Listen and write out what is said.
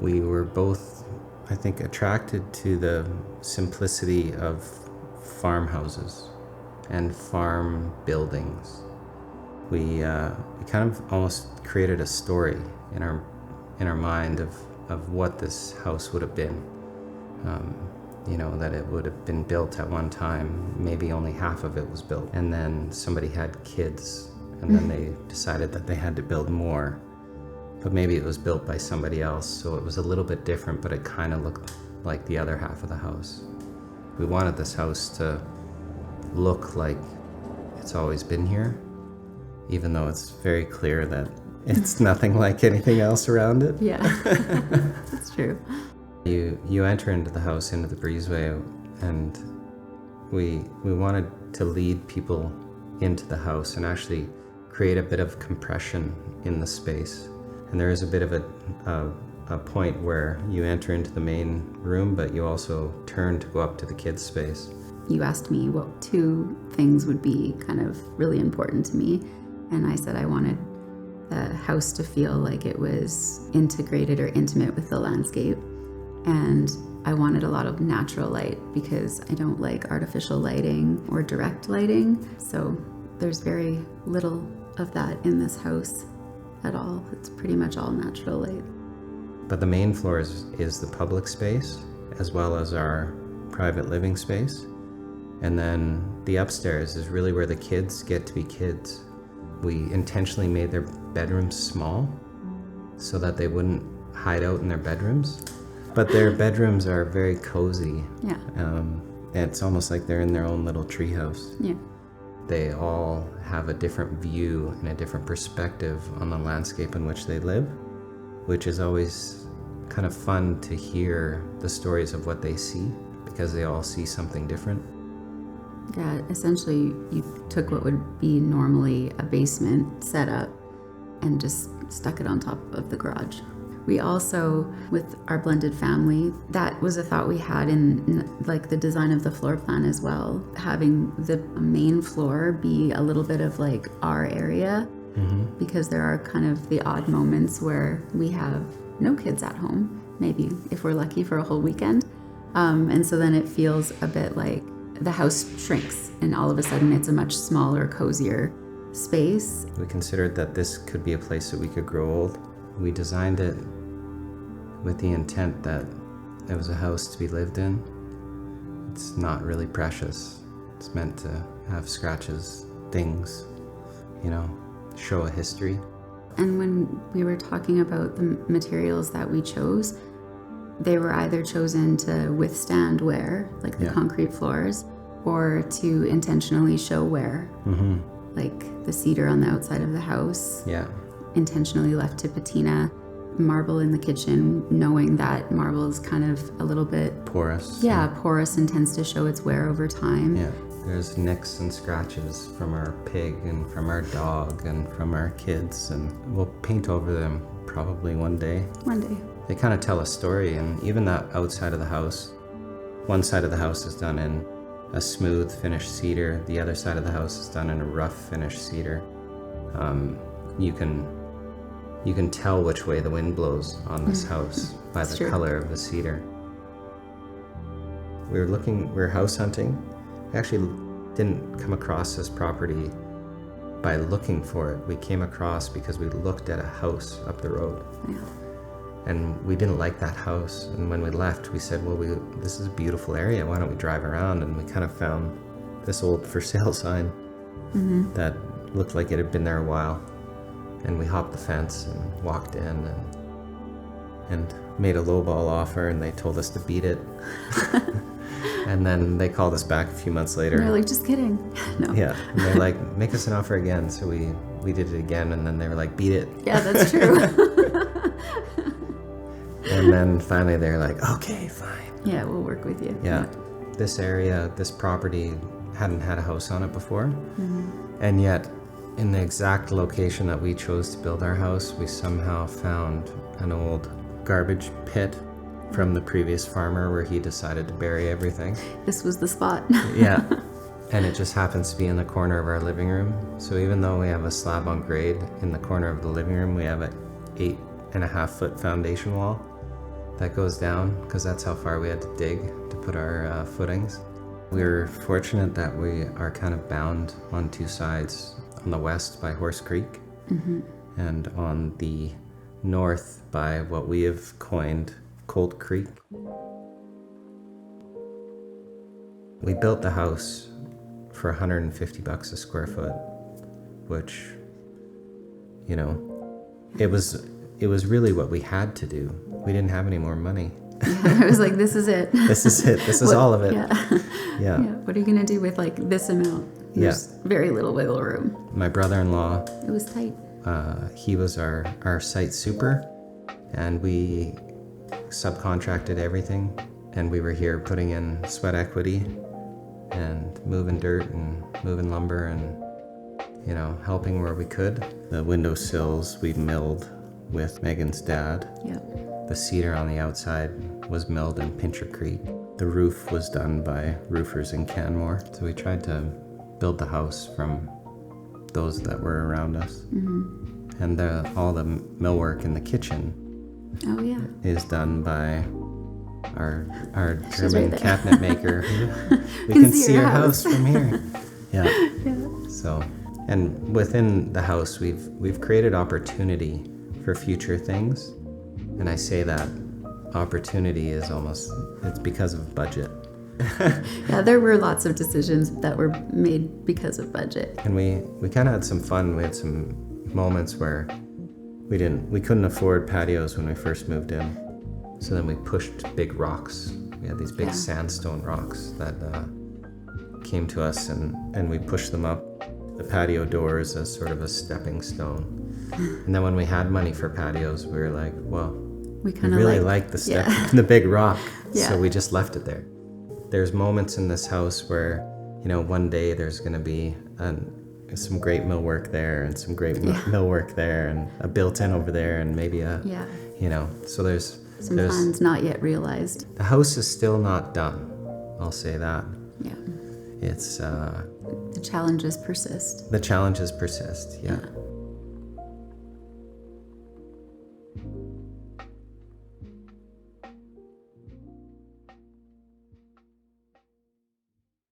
We were both, I think, attracted to the simplicity of farmhouses and farm buildings. We kind of almost created a story in our mind of what this house would have been. That it would have been built at one time, maybe only half of it was built, and then somebody had kids, and then they decided that they had to build more, but maybe it was built by somebody else, so it was a little bit different, but it kind of looked like the other half of the house. We wanted this house to look like it's always been here, even though it's very clear that it's nothing like anything else around it. Yeah, that's true. You enter into the house, into the breezeway, and we wanted to lead people into the house and actually create a bit of compression in the space. And there is a bit of a point where you enter into the main room, but you also turn to go up to the kids' space. You asked me what 2 things would be kind of really important to me, and I said I wanted the house to feel like it was integrated or intimate with the landscape. And I wanted a lot of natural light because I don't like artificial lighting or direct lighting. So there's very little of that in this house at all. It's pretty much all natural light. But the main floor is the public space, as well as our private living space. And then the upstairs is really where the kids get to be kids. We intentionally made their bedrooms small so that they wouldn't hide out in their bedrooms. But their bedrooms are very cozy. Yeah. It's almost like they're in their own little treehouse. Yeah. They all have a different view and a different perspective on the landscape in which they live, which is always kind of fun to hear the stories of what they see, because they all see something different. Yeah, essentially you took what would be normally a basement setup and just stuck it on top of the garage. We also, with our blended family, that was a thought we had in like the design of the floor plan as well. Having the main floor be a little bit of like our area, because there are kind of the odd moments where we have no kids at home, maybe if we're lucky for a whole weekend. And so then it feels a bit like the house shrinks and all of a sudden it's a much smaller, cozier space. We considered that this could be a place that we could grow old. We designed it with the intent that it was a house to be lived in. It's not really precious. It's meant to have scratches, things, show a history. And when we were talking about the materials that we chose, they were either chosen to withstand wear, like the concrete floors, or to intentionally show wear, like the cedar on the outside of the house. Yeah. Intentionally left to patina, marble in the kitchen, knowing that marble is kind of a little bit porous. Yeah, porous and tends to show its wear over time. Yeah, there's nicks and scratches from our pig and from our dog and from our kids, and we'll paint over them probably one day. One day. They kind of tell a story, and even that outside of the house, one side of the house is done in a smooth finished cedar, the other side of the house is done in a rough finished cedar. You can tell which way the wind blows on this house by the color of the cedar. We were house hunting. We actually didn't come across this property by looking for it. We came across because we looked at a house up the road. Yeah. And we didn't like that house. And when we left, we said, well, this is a beautiful area. Why don't we drive around? And we kind of found this old for sale sign that looked like it had been there a while. And we hopped the fence and walked in and made a lowball offer, and they told us to beat it. And then they called us back a few months later. They're like, just kidding. No. Yeah. And they're like, make us an offer again. So we did it again, and then they were like, beat it. Yeah, that's true. And then finally they're like, okay, fine. Yeah, we'll work with you. Yeah. This area, this property hadn't had a house on it before. And yet, in the exact location that we chose to build our house, we somehow found an old garbage pit from the previous farmer where he decided to bury everything. This was the spot. Yeah. And it just happens to be in the corner of our living room. So even though we have a slab on grade in the corner of the living room, we have an 8.5-foot foundation wall. that goes down because that's how far we had to dig to put our footings. We're fortunate that we are kind of bound on two sides. On the west by Horse Creek, and on the north by what we have coined Cold Creek. We built the house for $150 a square foot, which, you know, it was really what we had to do. We didn't have any more money. Yeah, I was like, this is it. This is it. This is all of it. Yeah. Yeah. What are you going to do with like this amount? There's very little wiggle room. My brother-in-law, It was tight. he was our site super, and we subcontracted everything, and we were here putting in sweat equity and moving dirt and moving lumber and, you know, helping where we could. The windowsills we milled with Megan's dad. Yep. The cedar on the outside was milled in Pincher Creek. The roof was done by roofers in Canmore. So we tried to build the house from those that were around us. And all the millwork in the kitchen Oh yeah. is done by our She's German right there. cabinet maker. We can see your our house from here. Yeah. Yeah. So, and within the house, we've created opportunity for future things. And I say that opportunity is it's because of budget. Yeah, there were lots of decisions that were made because of budget. And we kind of had some fun. We had some moments where we couldn't afford patios when we first moved in. So then we pushed big rocks. We had these big sandstone rocks that came to us, and we pushed them up the patio doors as sort of a stepping stone. And then when we had money for patios, we were like, well, We we kind of really like the the big rock. Yeah. So we just left it there. There's moments in this house where, you know, one day there's going to be some great millwork there and some great millwork there and a built-in over there and maybe you know, so there's plans not yet realized. the house is still not done. I'll say that. Yeah. It's The challenges persist. the challenges persist. Yeah.